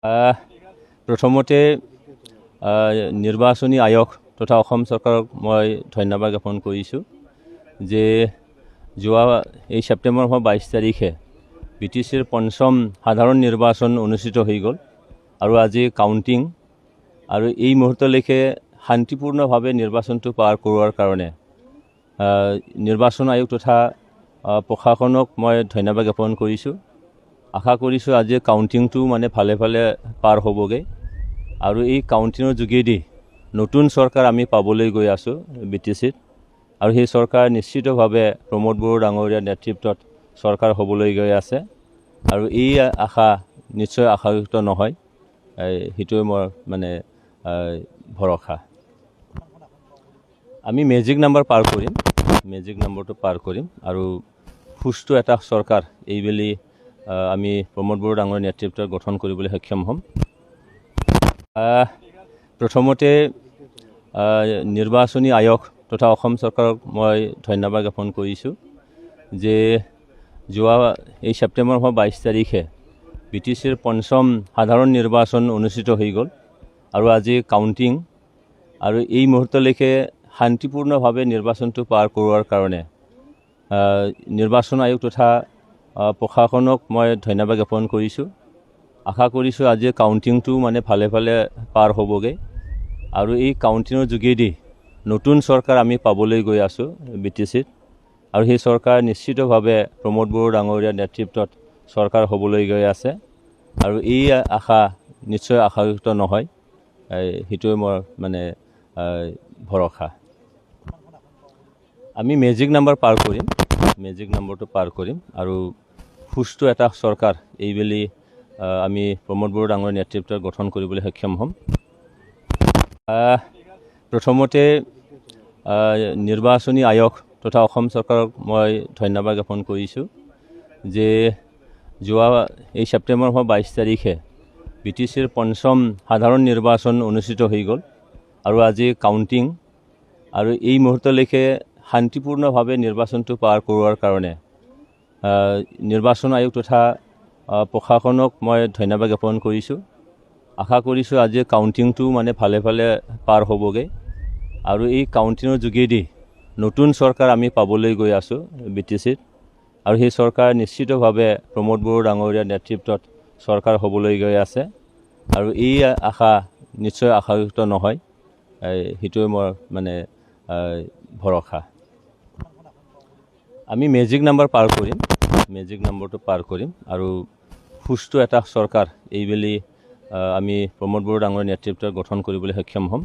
প্ৰথমতে নিৰ্বাচনী আয়োগ তথা অসম চৰকাৰক মই ধন্যবাদ জ্ঞাপন কৰিছোঁ যে যোৱা এই ছেপ্টেম্বৰ মাহৰ 22 তাৰিখে BTCৰ পঞ্চম সাধাৰণ নিৰ্বাচন অনুষ্ঠিত হৈ গ'ল আৰু আজি কাউণ্টিং আৰু এই মুহূৰ্তলৈকে শান্তিপূৰ্ণভাৱে নিৰ্বাচনটো পাৰ কৰোৱাৰ কাৰণে নিৰ্বাচন আয়োগ তথা প্ৰশাসনক মই ধন্যবাদ জ্ঞাপন কৰিছোঁ। আশা কৰিছোঁ আজি কাউণ্টিংটো ভালে পাৰ হ'বগৈ আৰু এই কাউণ্টিঙৰ যোগেদি নতুন চৰকাৰ আমি পাবলৈ গৈ আছোঁ BTCত আৰু সেই চৰকাৰ নিশ্চিতভাৱে প্ৰমোদ বড়ো ডাঙৰীয়াৰ নেতৃত্বত চৰকাৰ হ'বলৈ গৈ আছে আৰু এই আশা নিশ্চয় আশাযুক্ত নহয়, সেইটোৱে মোৰ ভৰসা। আমি মেজিক নাম্বাৰ পাৰ কৰিম আৰু সুস্থ এটা চৰকাৰ এইবেলি আমি প্ৰমোদ বড়ো ডাঙৰীয়াৰ নেতৃত্বত গঠন কৰিবলৈ সক্ষম হ'ম। প্ৰথমতে নিৰ্বাচনী আয়োগ তথা অসম চৰকাৰক মই ধন্যবাদ জ্ঞাপন কৰিছোঁ যে যোৱা এই ছেপ্টেম্বৰ মাহৰ 22 তাৰিখে BTCৰ পঞ্চম সাধাৰণ নিৰ্বাচন অনুষ্ঠিত হৈ গ'ল আৰু আজি কাউণ্টিং আৰু এই মুহূৰ্তলৈকে শান্তিপূৰ্ণভাৱে নিৰ্বাচনটো পাৰ কৰোৱাৰ কাৰণে নিৰ্বাচন আয়োগ তথা প্ৰশাসনক মই ধন্যবাদ জ্ঞাপন কৰিছোঁ। আশা কৰিছোঁ আজি কাউণ্টিংটো ভালে পাৰ হ'বগৈ আৰু এই কাউণ্টিঙৰ যোগেদি নতুন চৰকাৰ আমি পাবলৈ গৈ আছোঁ BTCত আৰু সেই চৰকাৰ নিশ্চিতভাৱে প্ৰমোদ বড়ো ডাঙৰীয়াৰ নেতৃত্বত চৰকাৰ হ'বলৈ গৈ আছে আৰু এই আশা নিশ্চয় আশাযুক্ত নহয়, সেইটোৱে মোৰ ভৰসা। আমি মেজিক নাম্বাৰটো পাৰ কৰিম আৰু সুস্থ এটা চৰকাৰ এইবেলি আমি প্ৰমোদ বড়ো ডাঙৰীয়াৰ নেতৃত্বত গঠন কৰিবলৈ সক্ষম হ'ম। প্ৰথমতে নিৰ্বাচনী আয়োগ তথা অসম চৰকাৰক মই ধন্যবাদ জ্ঞাপন কৰিছোঁ যে যোৱা এই ছেপ্টেম্বৰ মাহৰ 22 তাৰিখে BTCৰ পঞ্চম সাধাৰণ নিৰ্বাচন অনুষ্ঠিত হৈ গ'ল আৰু আজি কাউণ্টিং আৰু এই মুহূৰ্তলৈকে শান্তিপূৰ্ণভাৱে নিৰ্বাচনটো পাৰ কৰোৱাৰ কাৰণে নিৰ্বাচন আয়োগ তথা প্ৰশাসনক মই ধন্যবাদ জ্ঞাপন কৰিছোঁ। আশা কৰিছোঁ আজি কাউণ্টিংটো ভালে পাৰ হ'বগৈ আৰু এই কাউণ্টিঙৰ যোগেদি নতুন চৰকাৰ আমি পাবলৈ গৈ আছোঁ BTCত আৰু সেই চৰকাৰ নিশ্চিতভাৱে প্ৰমোদ বড়ো ডাঙৰীয়াৰ নেতৃত্বত চৰকাৰ হ'বলৈ গৈ আছে আৰু এই আশা নিশ্চয় আশাযুক্ত নহয়, সেইটোৱে মোৰ ভৰসা। আমি মেজিক নাম্বাৰটো পাৰ কৰিম আৰু সুস্থ এটা চৰকাৰ এইবেলি আমি প্ৰমোদ বড়ো ডাঙৰীয়াৰ নেতৃত্বত গঠন কৰিবলৈ সক্ষম হ'ম।